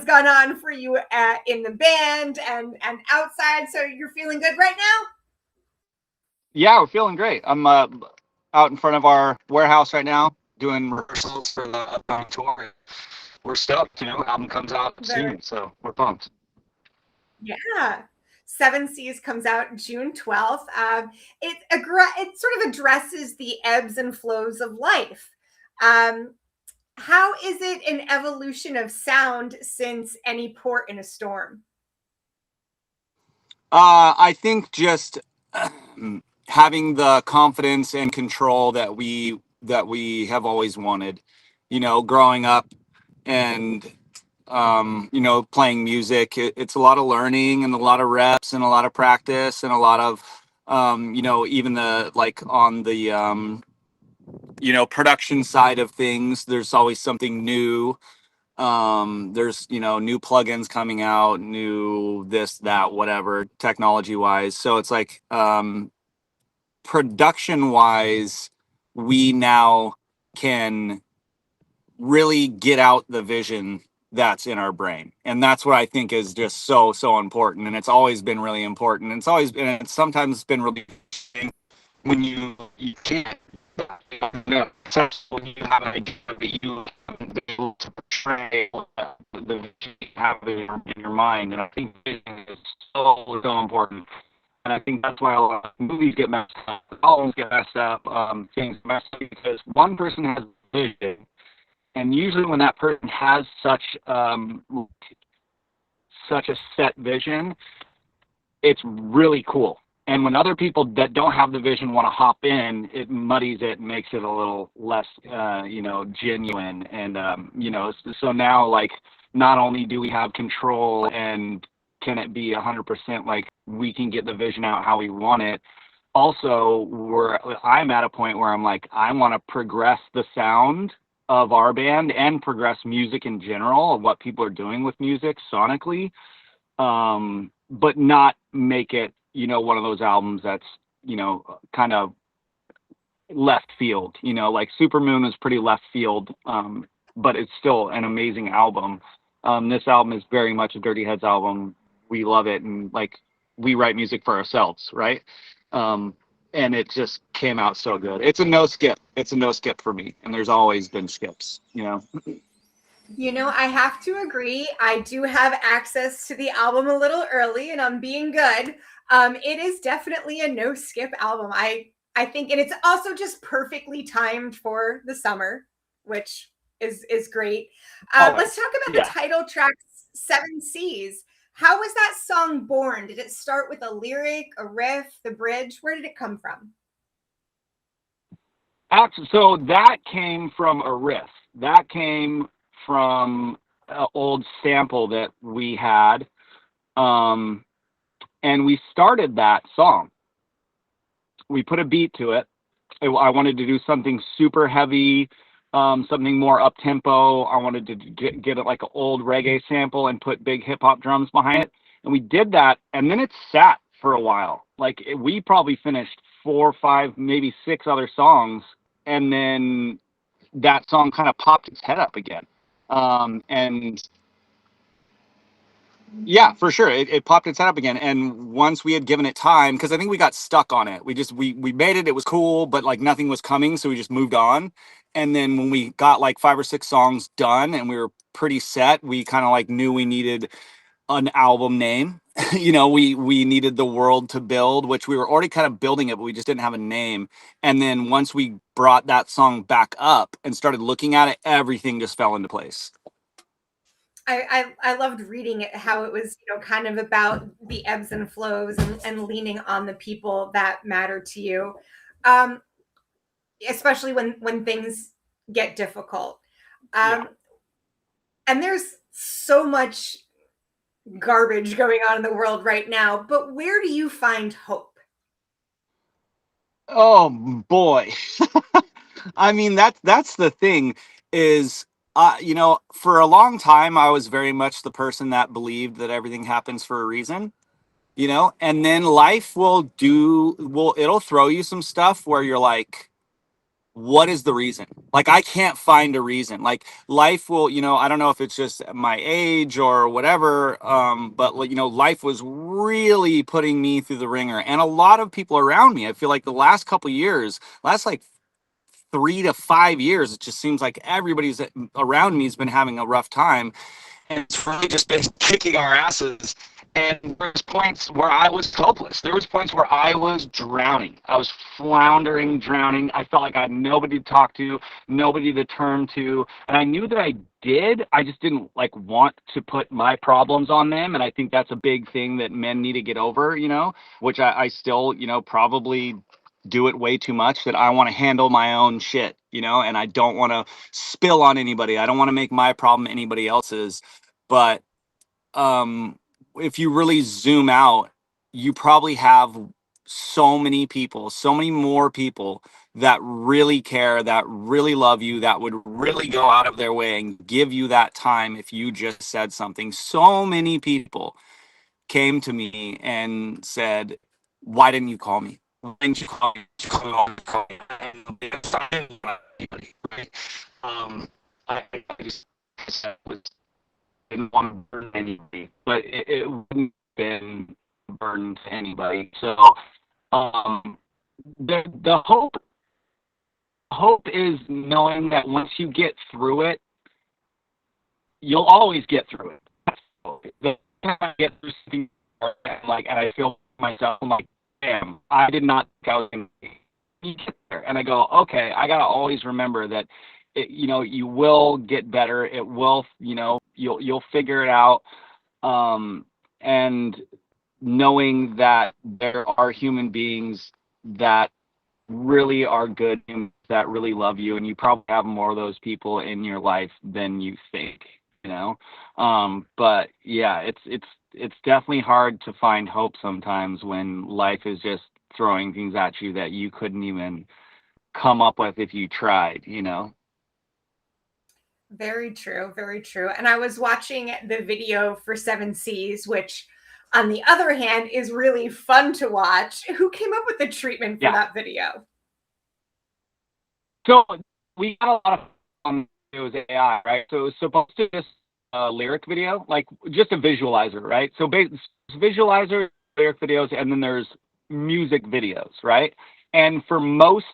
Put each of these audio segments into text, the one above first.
gone on for you in the band and outside. So you're feeling good right now? Yeah, we're feeling great. I'm out in front of our warehouse right now doing rehearsals for the upcoming tour. We're stoked, album comes out Very, soon, so we're pumped. yeah. Seven Seas comes out June 12th. It sort of addresses the ebbs and flows of life. Um, how is it an evolution of sound since Any Port in a Storm? I think just having the confidence and control that we have always wanted, growing up and playing music. It's a lot of learning and a lot of reps and a lot of practice and a lot of even the like on the production side of things. There's always something new. There's new plugins coming out, new this, that, whatever, technology wise. So it's like production wise, we now can really get out the vision that's in our brain, and that's what I think is just so important. And it's always been really important, and it's sometimes been really when you can't when you have an idea that you be able to portray the vision you have in your mind. And I think vision is so important. And I think that's why a lot of movies get messed up, albums get messed up, things get messed up, because one person has vision. And usually when that person has such a set vision, it's really cool. And when other people that don't have the vision want to hop in, it muddies it and makes it a little less, genuine. And, so now, like, not only do we have control and can it be 100%, like, we can get the vision out how we want it. Also, I'm at a point where I'm like, I want to progress the sound of our band and progress music in general, of what people are doing with music sonically, but not make it, one of those albums that's, kind of left field. Like Supermoon is pretty left field, but it's still an amazing album. This album is very much a Dirty Heads album. We love it, and like we write music for ourselves, right? And it just came out so good. It's a no skip. It's a no skip for me, and there's always been skips. I have to agree. I do have access to the album a little early, and I'm being good. It is definitely a no skip album. I think, and it's also just perfectly timed for the summer, which is great. Let's talk about the title track, Seven Seas. How was that song born? Did it start with a lyric, a riff, the bridge? Where did it come from? So that came from a riff. That came from an old sample that we had, and we started that song. We put a beat to it. I wanted to do something super heavy, something more up tempo. I wanted to get it like an old reggae sample and put big hip hop drums behind it. And we did that, and then it sat for a while. Like we probably finished 4, 5, maybe 6 other songs, and then that song kind of popped its head up again. And yeah, for sure. It popped its head up again. And once we had given it time, because I think we got stuck on it. We made it, it was cool, but like nothing was coming. So we just moved on. And then when we got like 5 or 6 songs done and we were pretty set, we kind of like knew we needed an album name. We needed the world to build, which we were already kind of building it, but we just didn't have a name. And then once we brought that song back up and started looking at it, everything just fell into place. I loved reading it, how it was, kind of about the ebbs and flows and leaning on the people that matter to you, especially when things get difficult. And there's so much garbage going on in the world right now, but where do you find hope? Oh boy. I mean, that's the thing is, for a long time, I was very much the person that believed that everything happens for a reason, and then life it'll throw you some stuff where you're like, what is the reason? Like, I can't find a reason. Like, life will, I don't know if it's just my age or whatever, but life was really putting me through the ringer, and a lot of people around me. I feel like the last couple years, last like 3 to 5 years, it just seems like everybody's around me has been having a rough time, and it's really just been kicking our asses. And there's points where I was hopeless. There was points where I was drowning. I was floundering, drowning. I felt like I had nobody to talk to, nobody to turn to. And I knew that I did. I just didn't like want to put my problems on them. And I think that's a big thing that men need to get over, which I still, probably do it way too much, that I want to handle my own shit, and I don't want to spill on anybody. I don't want to make my problem anybody else's. But um, if you really zoom out, you probably have so many people, so many more people that really care, that really love you, that would really go out of their way and give you that time if you just said something. So many people came to me and said, "Why didn't you call me? Why didn't you call me? Call me?" And I didn't want anybody, right? I just was didn't want to burden anybody, but it wouldn't have been a burden to anybody. So the hope is knowing that once you get through it, you'll always get through it. That's hope. The time I get through something, and I feel myself, I'm like, damn, I did not think I was going to get there. And I go, okay, I got to always remember that you will get better. It will, you'll figure it out. And knowing that there are human beings that really are good and that really love you, and you probably have more of those people in your life than you think, but yeah, it's definitely hard to find hope sometimes when life is just throwing things at you that you couldn't even come up with if you tried. Very true, very true. And I was watching the video for Seven Seas, which, on the other hand, is really fun to watch. Who came up with the treatment for Yeah. that video? So we got a lot of it was AI, right? So it was supposed to just a lyric video, like just a visualizer, right? So visualizer, lyric videos, and then there's music videos, right? And for most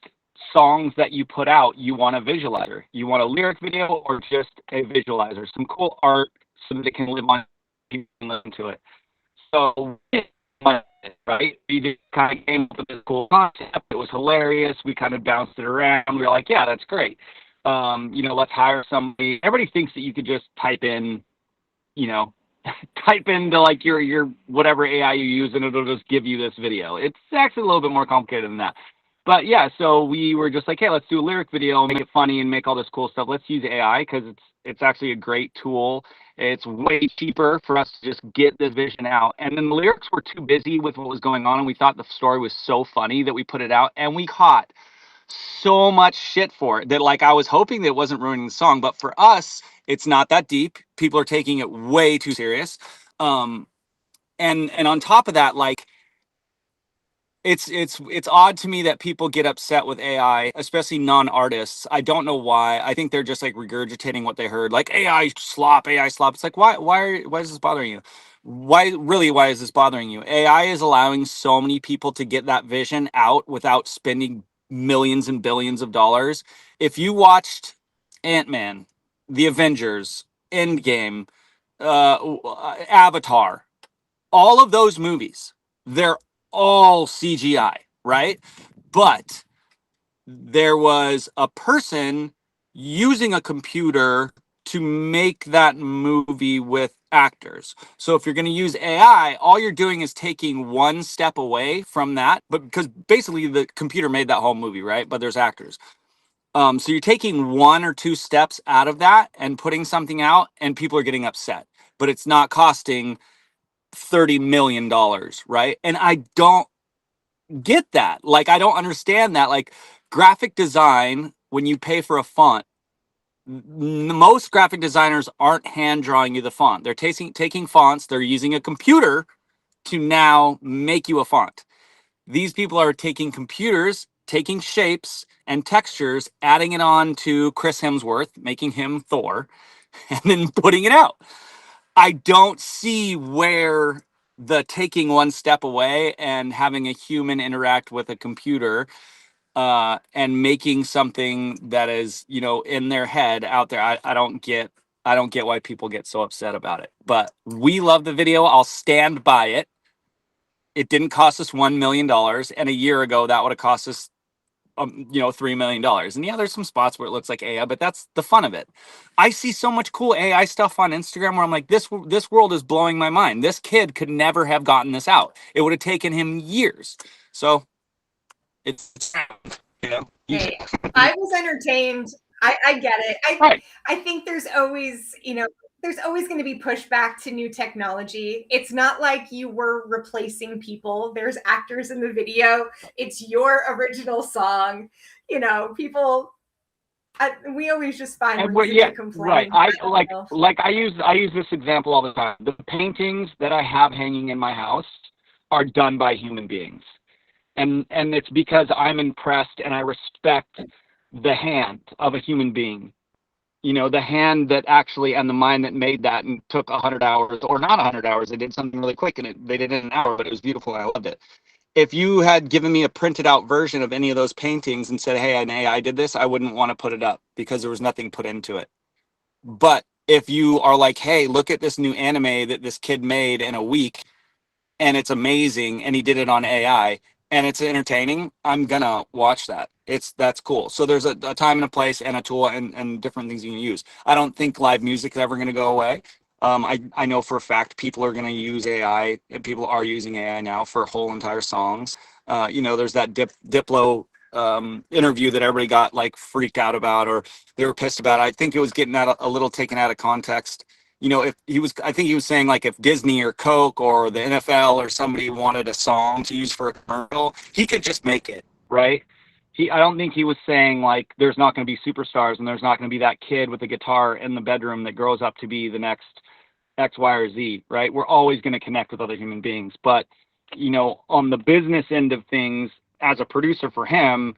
songs that you put out, you want a visualizer. You want a lyric video or just a visualizer, some cool art so that it can live on, you can listen to it. So, right, we just kind of came up with this cool concept. It was hilarious. We kind of bounced it around. We were like, yeah, that's great. Let's hire somebody. Everybody thinks that you could just type in, type into like your whatever AI you use, and it'll just give you this video. It's actually a little bit more complicated than that. But yeah, so we were just like, hey, let's do a lyric video, make it funny, and make all this cool stuff. Let's use AI because it's actually a great tool. It's way cheaper for us to just get this vision out. And then the lyrics were too busy with what was going on, and we thought the story was so funny that we put it out, and we caught so much shit for it that, like, I was hoping that it wasn't ruining the song, but for us, it's not that deep. People are taking it way too serious. And on top of that, like, it's odd to me that people get upset with AI, especially non-artists. I don't know why. I think they're just like regurgitating what they heard, like AI slop, AI slop. It's like, why is this bothering you? Why is this bothering you? AI is allowing so many people to get that vision out without spending millions and billions of dollars. If you watched Ant-Man, The Avengers, Endgame, Avatar, all of those movies, they're all CGI, right? But there was a person using a computer to make that movie with actors. So if you're going to use AI, all you're doing is taking one step away from that, but because basically the computer made that whole movie, right? But there's actors. So you're taking one or two steps out of that and putting something out, and people are getting upset. But it's not costing $30 million, right? And I don't get that. Like, I don't understand that. Like, graphic design, when you pay for a font, most graphic designers aren't hand drawing you the font. They're taking fonts, they're using a computer to now make you a font. These people are taking computers taking shapes and textures, adding it on to Chris Hemsworth, making him Thor, and then putting it out. I don't see where the taking one step away and having a human interact with a computer and making something that is, you know, in their head out there. I don't get why people get so upset about it. But we love the video. I'll stand by it. It didn't cost us $1 million, and a year ago that would have cost us you know, $3 million. And yeah, there's some spots where it looks like AI, but that's the fun of it. I see so much cool AI stuff on Instagram where I'm like, this world is blowing my mind. This kid could never have gotten this out. It would have taken him years. So it's you know, Hey, I was entertained. I get it. right. I think there's always, there's always going to be pushback to new technology. It's not like you were replacing people. There's actors in the video. It's your original song. People. We always just find And reason yeah, to right. complain. I use this example all the time. The paintings that I have hanging in my house are done by human beings. And it's because I'm impressed and I respect the hand of a human being. You know, the hand that actually and the mind that made that and took 100 hours or not 100 hours. They did something really quick and they did it in an hour, but it was beautiful and I loved it. If you had given me a printed out version of any of those paintings and said, hey, an AI did this, I wouldn't want to put it up because there was nothing put into it. But if you are like, hey, look at this new anime that this kid made in a week and it's amazing and he did it on AI and it's entertaining, I'm gonna watch that. That's cool. So there's a time and a place and a tool and different things you can use. I don't think live music is ever gonna go away. I know for a fact people are gonna use AI and people are using AI now for whole entire songs. You know, there's that Diplo interview that everybody got like freaked out about or they were pissed about. I think it was getting out a little taken out of context. You know, if he was, I think he was saying like if Disney or Coke or the NFL or somebody wanted a song to use for a commercial, he could just make it, right? I don't think he was saying like there's not going to be superstars and there's not going to be that kid with a guitar in the bedroom that grows up to be the next X, Y, or Z, right? We're always going to connect with other human beings. But, you know, on the business end of things, as a producer for him,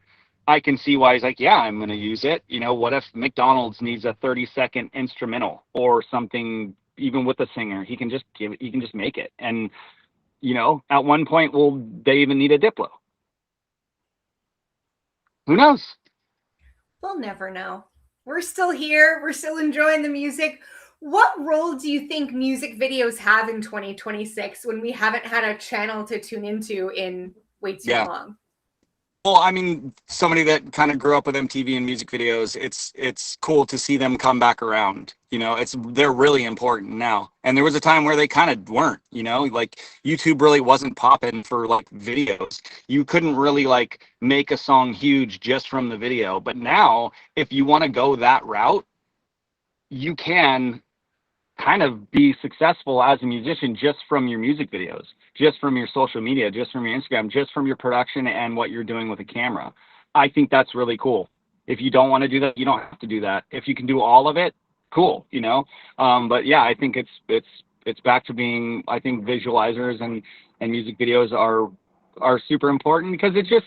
I can see why he's like, yeah, I'm going to use it. You know, what if McDonald's needs a 30-second instrumental or something, even with a singer? He can just make it. And, you know, at one point, will they even need a Diplo? Who knows? We'll never know. We're still here. We're still enjoying the music. What role do you think music videos have in 2026 when we haven't had a channel to tune into in way too Yeah. long? Well, I mean, somebody that kind of grew up with MTV and music videos, it's cool to see them come back around. You know, they're really important now. And there was a time where they kind of weren't, you know, like YouTube really wasn't popping for like videos. You couldn't really like make a song huge just from the video. But now, if you want to go that route, you can kind of be successful as a musician just from your music videos, just from your social media, just from your Instagram, just from your production and what you're doing with a camera. I think that's really cool. If you don't want to do that, you don't have to do that. If you can do all of it, cool, you know. But yeah, I think it's back to being, I think visualizers and music videos are super important because it just,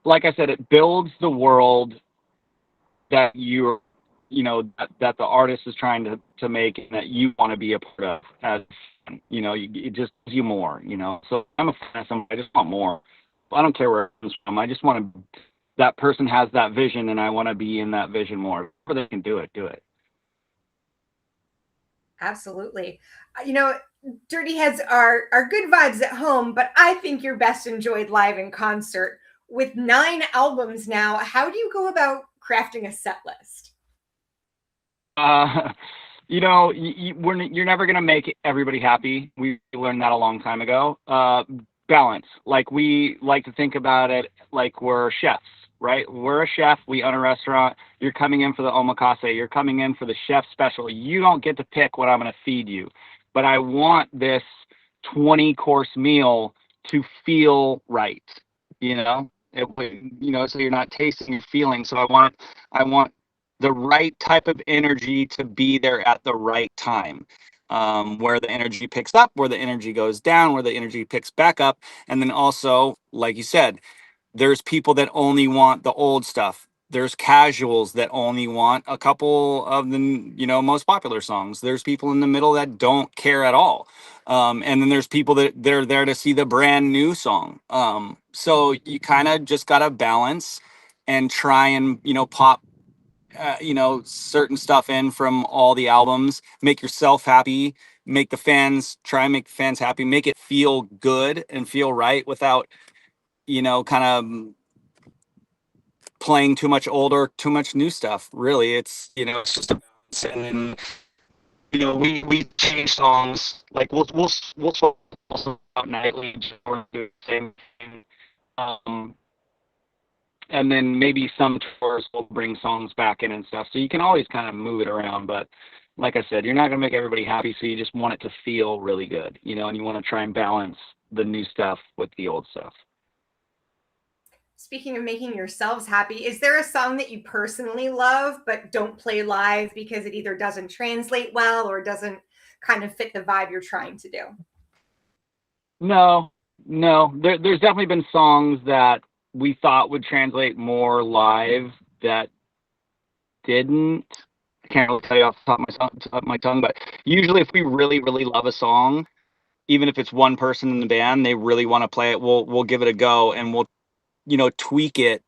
like I said, it builds the world that you know that the artist is trying to make and that you want to be a part of as you know it just gives you more, you know. So I'm a fan of somebody, I just want more. I don't care where it comes from. I just want to, that person has that vision and I want to be in that vision more. If they can do it. Absolutely. Dirty Heads are good vibes at home, but I think you're best enjoyed live in concert. With 9 albums now, how do you go about crafting a set list? Uh, you know, you're never gonna make everybody happy. We learned that a long time ago. Balance. Like we like to think about it like we're chefs, right? We're a chef. We own a restaurant. You're coming in for the omakase. You're coming in for the chef special. You don't get to pick what I'm gonna feed you, but I want this 20-course meal to feel right. You know, you know, so you're not tasting, you're feeling. So I want the right type of energy to be there at the right time, where the energy picks up, where the energy goes down, where the energy picks back up. And then also, like you said, There's people that only want the old stuff. There's casuals that only want a couple of the, most popular songs. There's people in the middle that don't care at all. And then there's people that they're there to see the brand new song. So you kind of just got to balance and try and, pop, certain stuff in from all the albums, make yourself happy, try and make the fans happy, make it feel good and feel right without, kind of playing too much old or too much new stuff. Really, it's just a balance. And then, we change songs. Like we'll swap out nightly, or do the same thing. And then maybe some tours will bring songs back in and stuff. So you can always kind of move it around. But like I said, you're not going to make everybody happy. So you just want it to feel really good, and you want to try and balance the new stuff with the old stuff. Speaking of making yourselves happy, is there a song that you personally love but don't play live because it either doesn't translate well or doesn't kind of fit the vibe you're trying to do? No. There's definitely been songs that we thought would translate more live that didn't. I can't really tell you off the top of my tongue, but usually if we really, really love a song, even if it's one person in the band, they really want to play it, we'll give it a go, and we'll, tweak it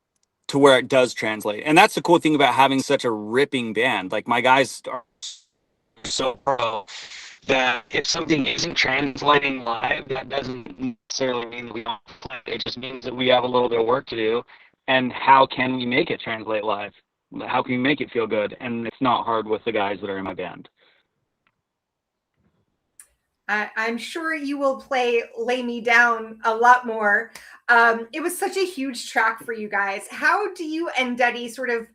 to where it does translate. And that's the cool thing about having such a ripping band. Like, my guys are so pro that if something isn't translating live, that doesn't necessarily mean that we don't play it. It just means that we have a little bit of work to do. And how can we make it translate live? How can we make it feel good? And it's not hard with the guys that are in my band. I'm sure you will play Lay Me Down a lot more. It was such a huge track for you guys. How do you and Duddy sort of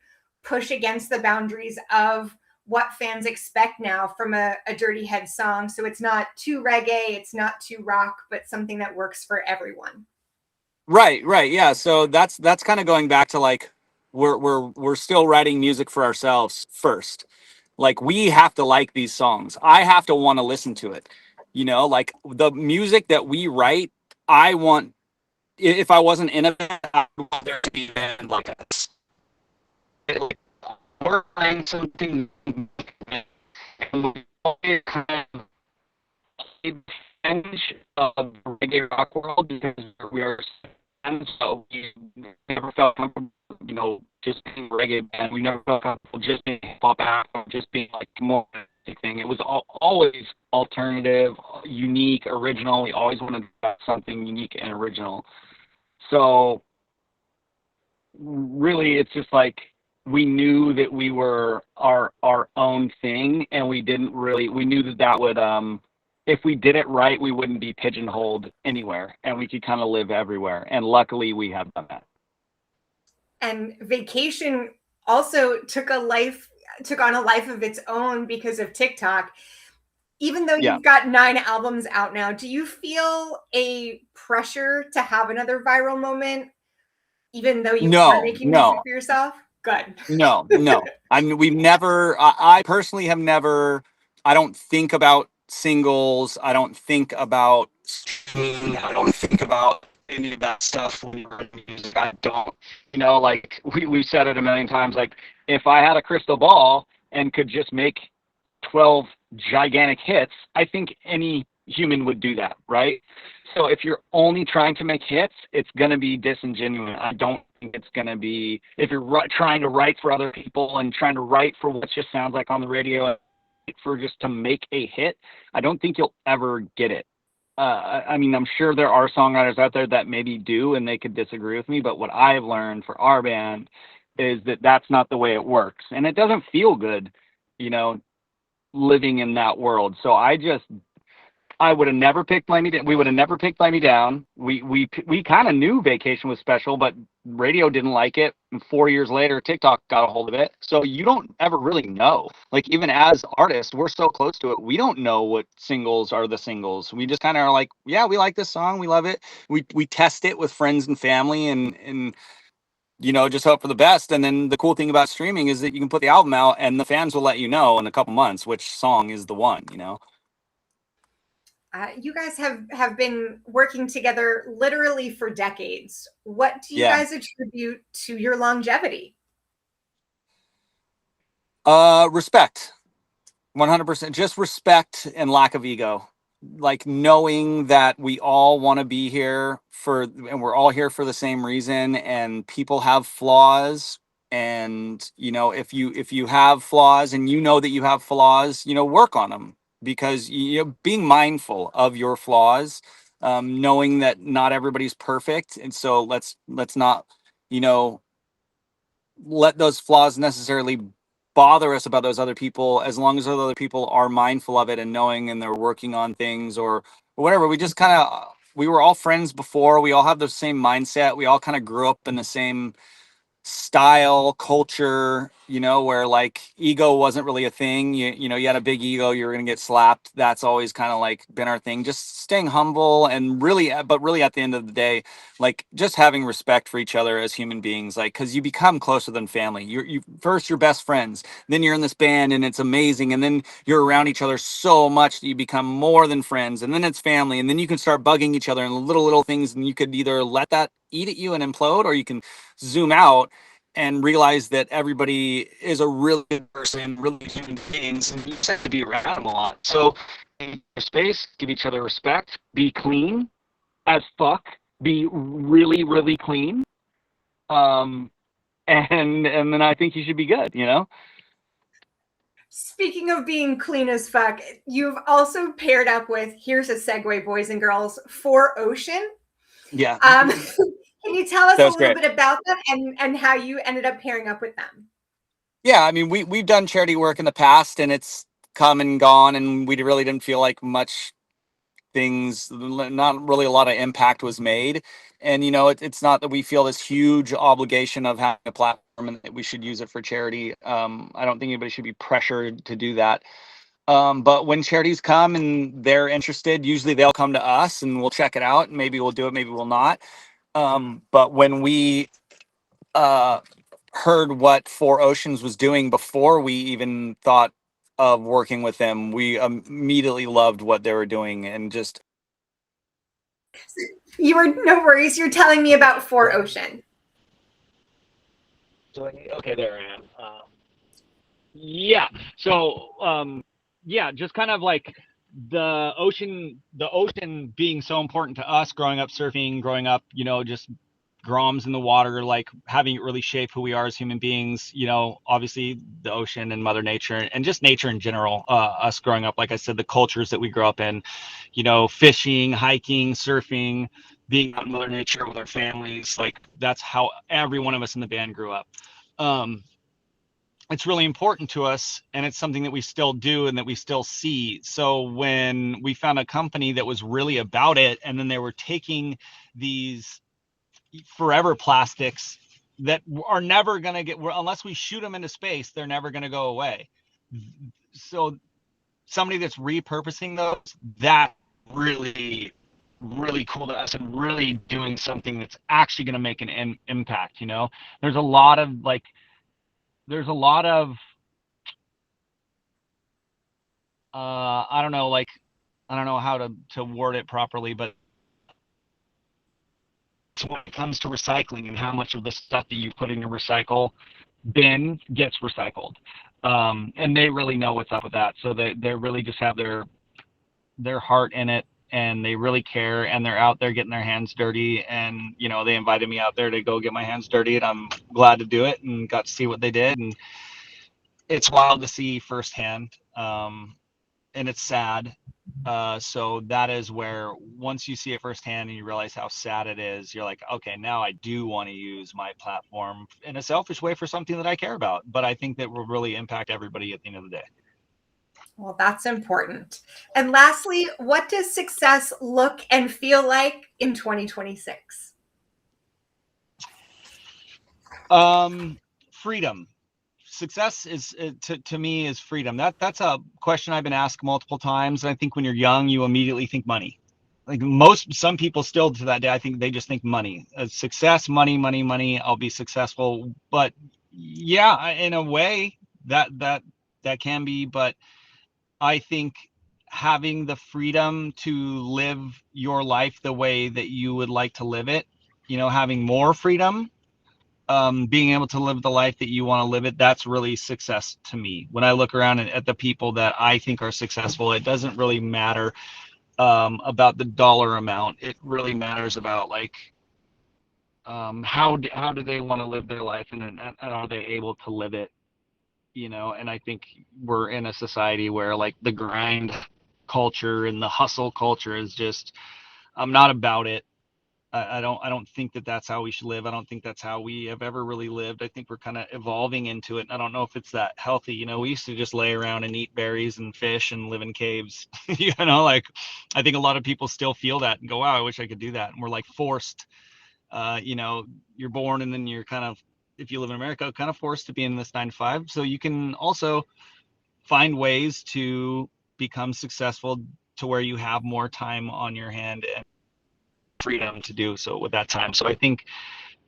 push against the boundaries of what fans expect now from a Dirty Head song? So it's not too reggae, it's not too rock, but something that works for everyone. Right, yeah. So that's kind of going back to, like, we're still writing music for ourselves first. Like, we have to like these songs. I have to want to listen to it. Like, the music that we write, I want, if I wasn't in a band, I would want there to be a band like us. Like, we're playing something, and we always kind of played the edge of the reggae rock world because we are, and so we never felt comfortable, just being a reggae band. We never felt comfortable just being hip hop act or just being like more thing. It was always alternative, unique, original. We always wanted to have something unique and original. So really, it's just like we knew that we were our own thing, and we knew that would, if we did it right, we wouldn't be pigeonholed anywhere, and we could kind of live everywhere. And luckily, we have done that. And Vacation also took on a life of its own because of TikTok. Even though you've got 9 albums out now, do you feel a pressure to have another viral moment, even though you are making music for yourself? Good. No. I mean, I personally have never, I don't think about singles. I don't think about streaming. I don't think about any of that stuff when we're in music. I don't. Like, we've said it a million times, like, if I had a crystal ball and could just make 12 gigantic hits, I think any human would do that, right? So if you're only trying to make hits, it's going to be disingenuous. I don't think it's going to be, if you're trying to write for other people and trying to write for what just sounds like on the radio for just to make a hit, I don't think you'll ever get it. I mean, I'm sure there are songwriters out there that maybe do, and they could disagree with me, but what I've learned for our band is that that's not the way it works. And it doesn't feel good, living in that world. So I would have never picked Play Me Down. We would have never picked Play Me Down. We kind of knew Vacation was special, but radio didn't like it. And 4 years later, TikTok got a hold of it. So you don't ever really know. Like, even as artists, we're so close to it. We don't know what singles are the singles. We just kind of are like, yeah, we like this song. We love it. We test it with friends and family and just hope for the best. And then the cool thing about streaming is that you can put the album out and the fans will let you know in a couple months which song is the one. You guys have been working together literally for decades. What do you Yeah. guys attribute to your longevity? Respect. 100%. Just respect and lack of ego. Like knowing that we all want to be here and we're all here for the same reason, and people have flaws. And, if you have flaws and you know that you have flaws, work on them, because, being mindful of your flaws, knowing that not everybody's perfect. And so let's not, you know, let those flaws necessarily bother us about those other people, as long as those other people are mindful of it and knowing and they're working on things, or whatever. We were all friends before. We all have the same mindset. We all kind of grew up in the same style, culture, where like ego wasn't really a thing. You had a big ego, you were going to get slapped. That's always kind of like been our thing. Just staying humble, and really at the end of the day, like just having respect for each other as human beings, like, because you become closer than family. You first, you're best friends, then you're in this band and it's amazing, and then you're around each other so much that you become more than friends, and then it's family, and then you can start bugging each other in little things, and you could either let that eat at you and implode, or you can zoom out and realize that everybody is a really good person, really good human beings, and you just have to be around them a lot. So, in your space, give each other respect, be clean as fuck, be really, really clean, and then I think you should be good. Speaking of being clean as fuck, you've also paired up with, here's a segue, boys and girls, 4Ocean. Yeah, Can you tell us that a was little great. bit about them and how you ended up pairing up with them? Yeah, I mean, we've done charity work in the past, and it's come and gone, and we really didn't feel like not really a lot of impact was made. And it's not that we feel this huge obligation of having a platform and that we should use it for charity. I don't think anybody should be pressured to do that. But when charities come and they're interested, usually they'll come to us and we'll check it out, and maybe we'll do it, maybe we'll not. But when we uh heard what Four Oceans was doing before we even thought of working with them, we immediately loved what they were doing. And just You were no worries. You're telling me about 4Ocean. So, okay, there I am. Yeah. So, yeah, just kind of like the ocean being so important to us growing up surfing, growing up, just groms in the water, like having it really shape who we are as human beings. Obviously the ocean and Mother Nature and just nature in general. Us growing up, like I said, the cultures that we grew up in, fishing, hiking, surfing, being out in Mother Nature with our families. Like that's how every one of us in the band grew up. Um, it's really important to us, and it's something that we still do and that we still see. So when we found a company that was really about it, and then they were taking these forever plastics that are never going to get, unless we shoot them into space, they're never going to go away. So somebody that's repurposing those, that really cool to us, and really doing something that's actually going to make an impact. There's a lot of like there's a lot of I don't know, like, I don't know how to word it properly, but when it comes to recycling and how much of the stuff that you put in your recycle bin gets recycled, and they really know what's up with that. So they really just have their heart in it, and they really care, and they're out there getting their hands dirty. And they invited me out there to go get my hands dirty, and I'm glad to do it, and got to see what they did. And it's wild to see firsthand. And it's sad. So that is where, once you see it firsthand and you realize how sad it is, you're like, okay, now I do want to use my platform in a selfish way for something that I care about. But I think that will really impact everybody at the end of the day. Well, that's important. And lastly, what does success look and feel like in 2026? Freedom. Success is, to me, is freedom. That's a question I've been asked multiple times. And I think when you're young, you immediately think money. Like some people still to that day, I think they just think money, success, money, money, money. I'll be successful. But yeah, in a way that can be. But I think having the freedom to live your life the way that you would like to live it, having more freedom, being able to live the life that you want to live it, that's really success to me. When I look around at the people that I think are successful, it doesn't really matter about the dollar amount. It really matters about like how do they want to live their life, and are they able to live it, and I think we're in a society where like the grind culture and the hustle culture is just, I'm not about it. I don't think that that's how we should live. I don't think that's how we have ever really lived. I think we're kind of evolving into it. And I don't know if it's that healthy. We used to just lay around and eat berries and fish and live in caves. Like I think a lot of people still feel that and go, wow, I wish I could do that. And we're like forced, you're born and then you're kind of, if you live in America, kind of forced to be in this 9 to 5. So you can also find ways to become successful to where you have more time on your hand and freedom to do so with that time. So I think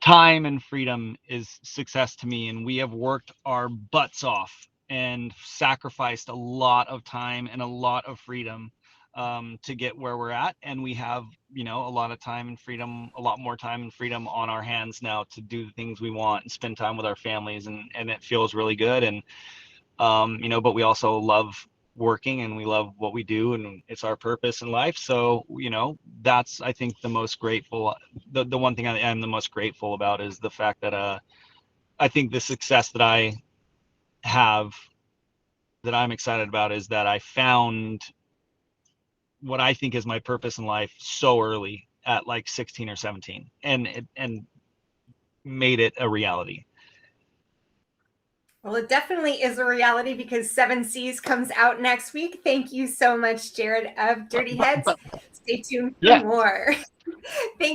time and freedom is success to me, and we have worked our butts off and sacrificed a lot of time and a lot of freedom to get where we're at, and we have a lot of time and freedom, a lot more time and freedom on our hands now to do the things we want and spend time with our families, and it feels really good. And but we also love working and we love what we do, and it's our purpose in life. So that's, I think, the most grateful, the one thing I am the most grateful about is the fact that I think the success that I have, that I'm excited about, is that I found what I think is my purpose in life so early at like 16 or 17, and made it a reality. Well, it definitely is a reality because 7 Seas comes out next week. Thank you so much, Jared of Dirty Heads. Stay tuned for more. Thank you.